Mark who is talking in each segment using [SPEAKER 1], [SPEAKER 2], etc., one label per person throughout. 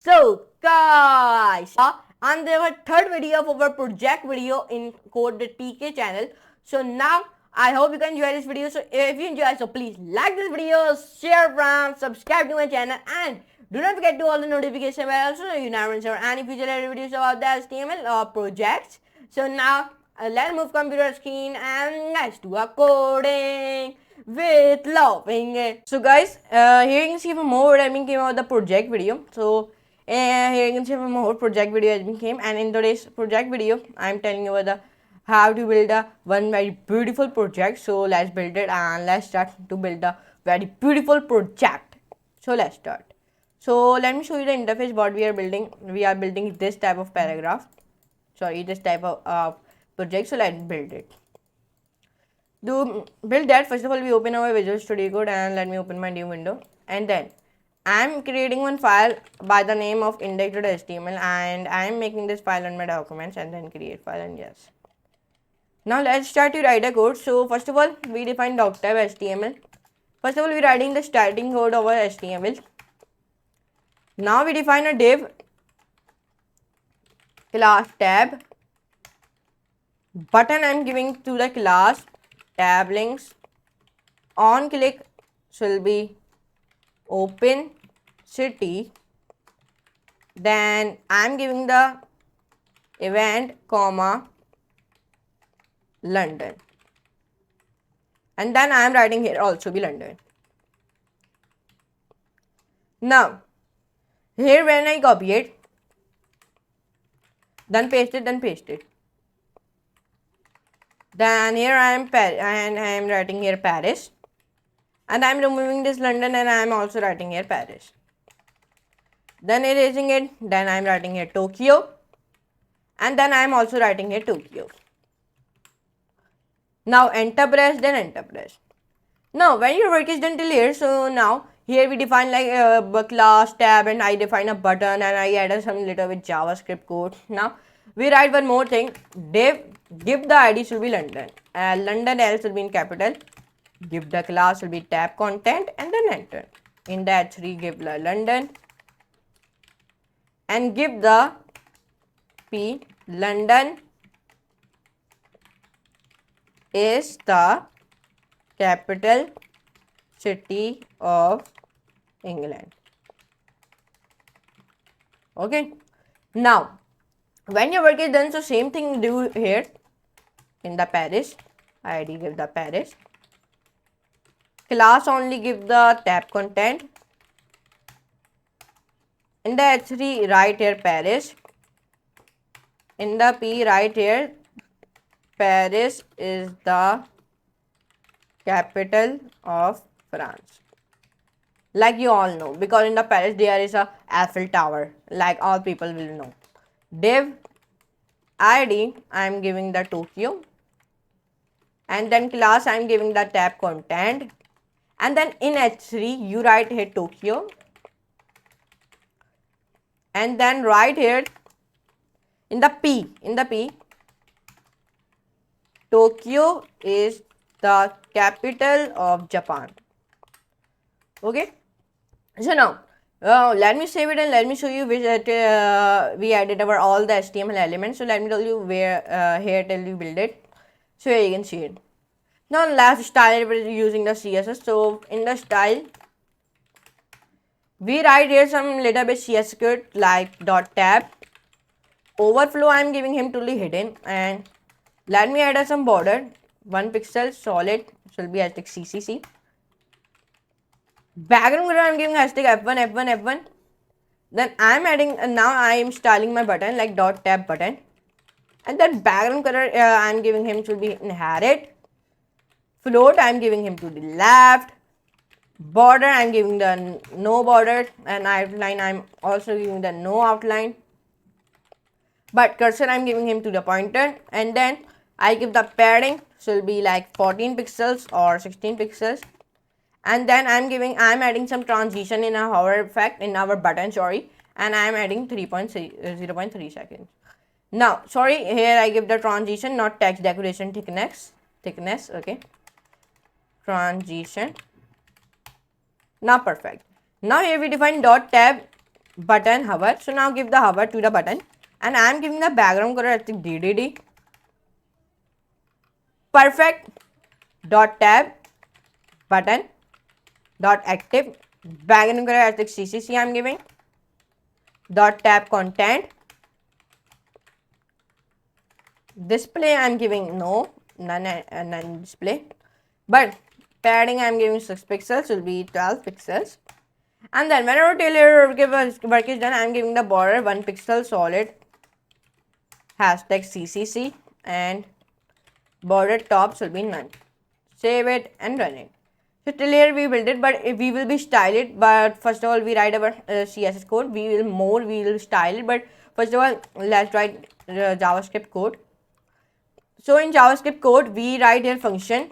[SPEAKER 1] So guys, and there was third video of our project video in Code the TK channel. So now I hope you can enjoy this video. So if you enjoy, so please like this video, share from, subscribe to my channel, and do not forget to all the notification bell so you never miss any future videos about the HTML or projects. So now let's move computer screen and let's do a coding with loving it. So guys, here you can see more I mean came out the project video. So here you can see more project video has been came, and in today's project video I'm telling you about the how to build a one very beautiful project. So let's build it and let's start to build a very beautiful project. So let's start. So let me show you the interface what we are building. We are building this type of paragraph, sorry, this type of project. So let's build it. To build that, first of all we open our Visual Studio Code, and let me open my new window, and then I'm creating one file by the name of index.html, and I'm making this file on my documents, and then create file, and yes. Now let's start to write a code. So first of all we define doc-tab HTML. First of all we're writing the starting code of our HTML. Now we define a div class tab button. I'm giving to the class tab links. On click will be open city. Then I'm giving the event comma London, and then I am writing here also be London. Now here when I copy it, then paste it, then here I am writing here Paris, and I am removing this London, and I am also writing here Paris, then erasing it, then I am writing here Tokyo, and then I am also writing here Tokyo. Now enter press, then enter press. Now when your work is done till here, so now here we define like a class tab, and I define a button, and I added some little bit JavaScript code. Now we write one more thing, div give the ID should be London, London else will be in capital, give the class will be tab content, and then enter. In the H3 give the London, and give the P London is the capital city of England. Okay. Now when your work is done, so same thing do here in the Paris ID, give the Paris, class only give the tab content. In the H3 write here Paris, in the P write here Paris is the capital of France, like you all know, because in the Paris there is a Eiffel Tower, like all people will know. Div ID I am giving the Tokyo, and then class I am giving the tab content, and then in H3 you write here Tokyo, and then write here in the P Tokyo is the capital of Japan. Okay, so now let me save it and let me show you which we added our all the HTML elements. So let me tell you where here till you build it. So here you can see it. Now last style we're using the CSS. So in the style we write here some little bit CSS code like dot tab overflow. I am giving him to be hidden, and let me add some border 1 pixel solid, it will be hashtag CCC. Background color I am giving hashtag F1. Then I am adding now I am styling my button like dot tab button, and then background color I am giving him should be inherit. Float I am giving him to the left. Border I am giving the no border, and outline I am also giving the no outline. But cursor I am giving him to the pointer, and then I give the padding should be like 14 pixels or 16 pixels, and then I am adding some transition in our hover effect in our button, sorry, and I am adding 0.3 seconds. Now sorry, here I give the transition, not text decoration thickness. Okay, transition. Now perfect. Now here we define dot tab button hover. So now give the hover to the button, and I am giving the background color as DDD. Perfect. Dot tab button dot active background color as CCC I am giving. Dot tab content display I am giving none display, but padding I am giving 6 pixels, will be 12 pixels. And then whenever tailor work is done, I am giving the border 1 pixel solid hashtag CCC, and border tops will be none. Save it and run it. So till here we built it, but we will be style it. But first of all, we write our CSS code. We will style it. But first of all, let's write JavaScript code. So in JavaScript code, we write here function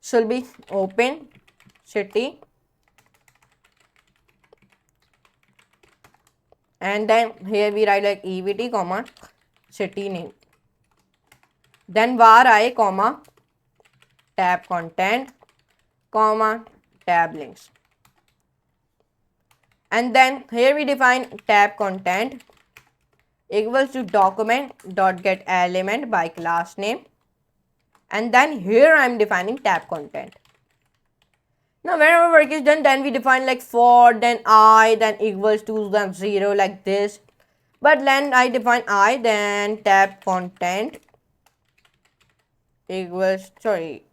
[SPEAKER 1] should be open city, and then here we write like EVT comma city name, then var I comma tab content comma tab links, and then here we define tab content equals to document dot get element by class name, and then here I am defining tab content. Now whenever work is done, then we define like for, then I, then equals to, then 0 like this. But then I define I, then tab content equals,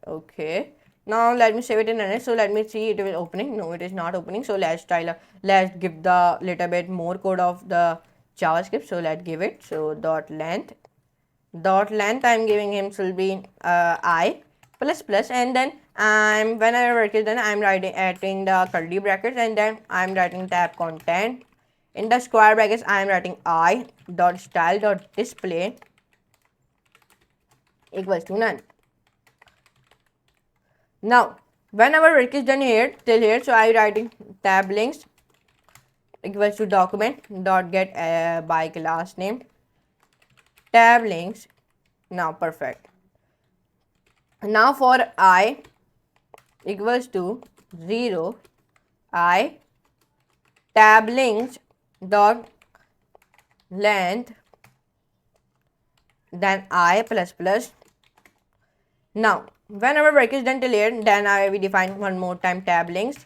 [SPEAKER 1] okay. Now let me save it in a minute. So let me see it is opening. No, it is not opening. So let's give the little bit more code of the JavaScript. So let's give it. So dot length I'm giving him should be I plus plus, and then whenever work is done, I'm adding the curly brackets, and then I'm writing tab content. In the square brackets, I'm writing I dot style dot display equals to none. Now whenever work is done here till here, so I'm writing tab links equals to document dot get by class name tab links. Now perfect. Now for I equals to 0 I tab links dot length, then I plus plus. Now whenever work is done till here, then we define one more time tab links.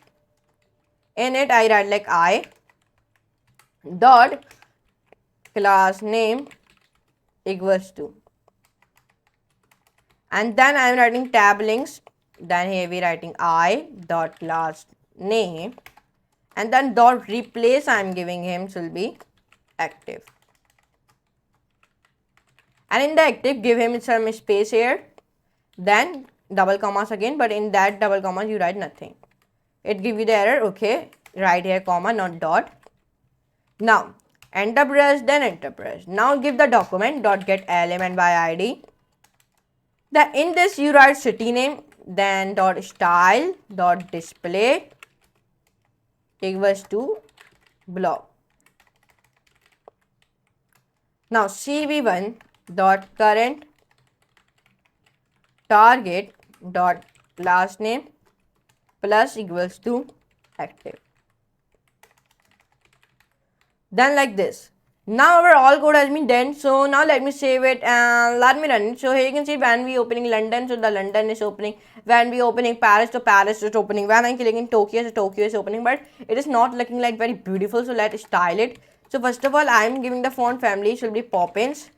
[SPEAKER 1] In it I write like I dot class name equals to, and then I am writing tab links, then here we writing I dot class name, and then dot replace I am giving him should be active, and in the active give him some space here, then double commas again, but in that double commas you write nothing, it give you the error. Okay, write here comma not dot. Now enter press, then enter press. Now give the document dot get element by ID. Then in this you write city name, then dot style dot display equals to block. Now cv1 dot current target dot class name plus equals to active. Then like this. Now our all code has been done. So now let me save it and let me run it. So here you can see when we opening London, so the London is opening. When we opening Paris, so Paris is opening. When I'm clicking Tokyo, so Tokyo is opening. But it is not looking like very beautiful. So let's style it. So first of all, I am giving the font family should be Poppins,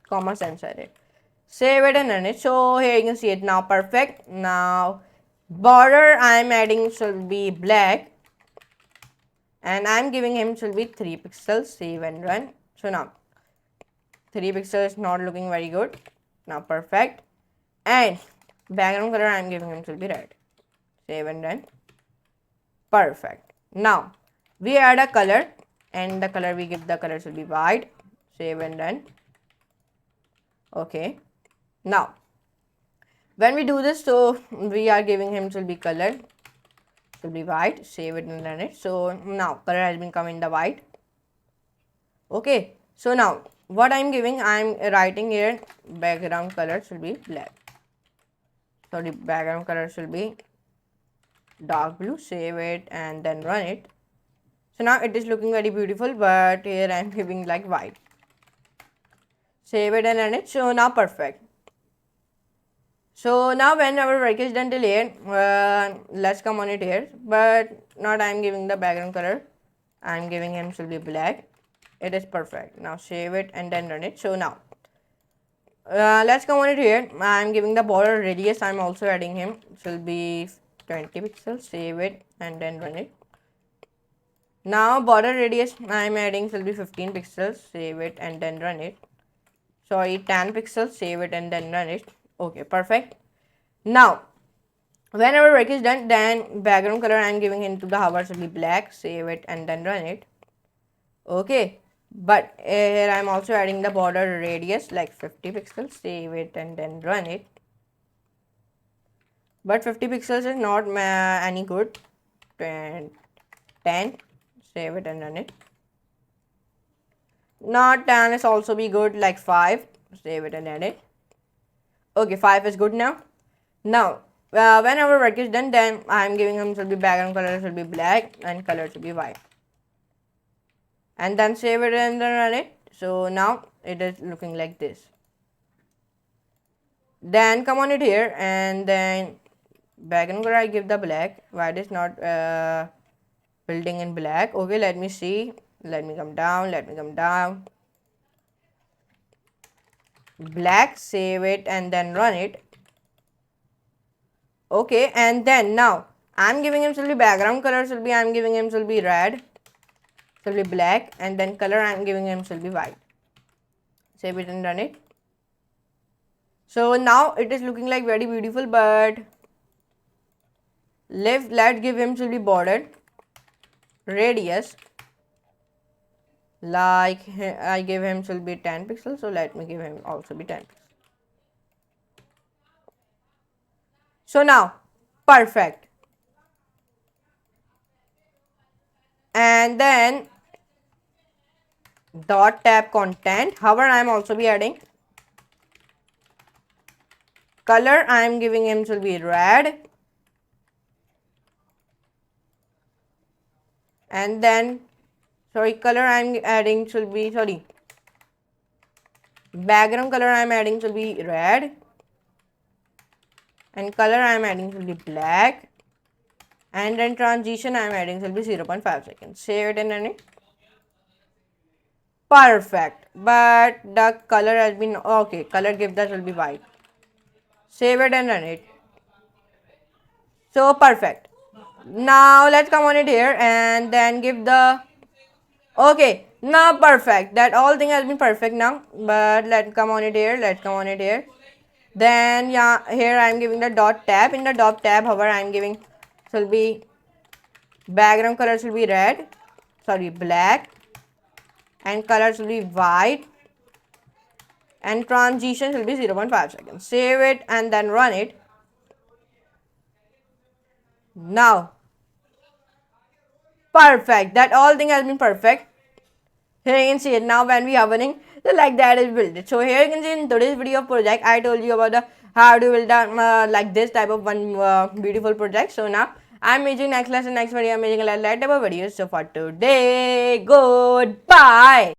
[SPEAKER 1] comma sans serif. Save it and run it. So here you can see it now perfect. Now border I am adding should be black, and I am giving him should be 3 pixels. Save and run. So now 3 pixels not looking very good. Now perfect. And background color I am giving him should be red. Save and run. Perfect. Now we add a color, and the color we give the color should be white. Save and run. Okay. Now when we do this, so we are giving him should be color should be white. Save it and run it. So now color has been come in the white. Okay, so now what I'm giving, I'm writing here background color should be black. So the background color should be dark blue. Save it and then run it. So now it is looking very beautiful, but here I am giving like white. Save it and run it. So now perfect. So now when our work is done till here, let's come on it here, but not I am giving the background color. I am giving him should be black. It is perfect. Now save it and then run it. So now let's come on it here. I am giving the border radius. I am also adding him. It will be 20 pixels. Save it and then run it. Now border radius I am adding will be 15 pixels. Save it and then run it. Sorry, 10 pixels. Save it and then run it. Okay, perfect. Now when our work is done, then background color I am giving into the hover should be black. Save it and then run it. Okay, but here I am also adding the border radius like 50 pixels. Save it and then run it. But 50 pixels is not any good. 10. Save it and run it. Not 10 is also be good, like 5. Save it and run it. Okay, 5 is good now. Now when our work is done, then I am giving him should be background color should be black and color should be white. And then save it and then run it. So now it is looking like this. Then come on it here and then background color I give the black. White is not building in black. Okay, let me see. Let me come down. Black, save it and then run it. Okay, and then now I'm giving him should be background color should be I'm giving him should be red, should be black, and then color I'm giving him should be white. Save it and run it. So now it is looking like very beautiful, but let's give him should be border radius. Like I give him should be 10 pixels, so let me give him also be 10 pixels. So now perfect. And then dot tab content, however I am also be adding color I am giving him should be red, and then color I am adding should be background color I am adding should be red, and color I am adding should be black, and then transition I am adding should be 0.5 seconds. Save it and run it. Perfect, but the color has been okay. Color give that will be white. Save it and run it. So perfect. Now let's come on it here and then give the okay. Now perfect. That all thing has been perfect now. But let's come on it here. Then yeah, here I am giving the dot tab. In the dot tab, however, I am giving will be background color should be red, black, and color should be white, and transition will be 0.5 seconds. Save it and then run it. Now perfect. That all thing has been perfect. Here you can see it. Now when we are running, so like that is built. So here you can see in today's video of project, I told you about the how to build like this type of one beautiful project. So now I'm making next lesson, next video, I'm making a light type of videos. So for today, goodbye.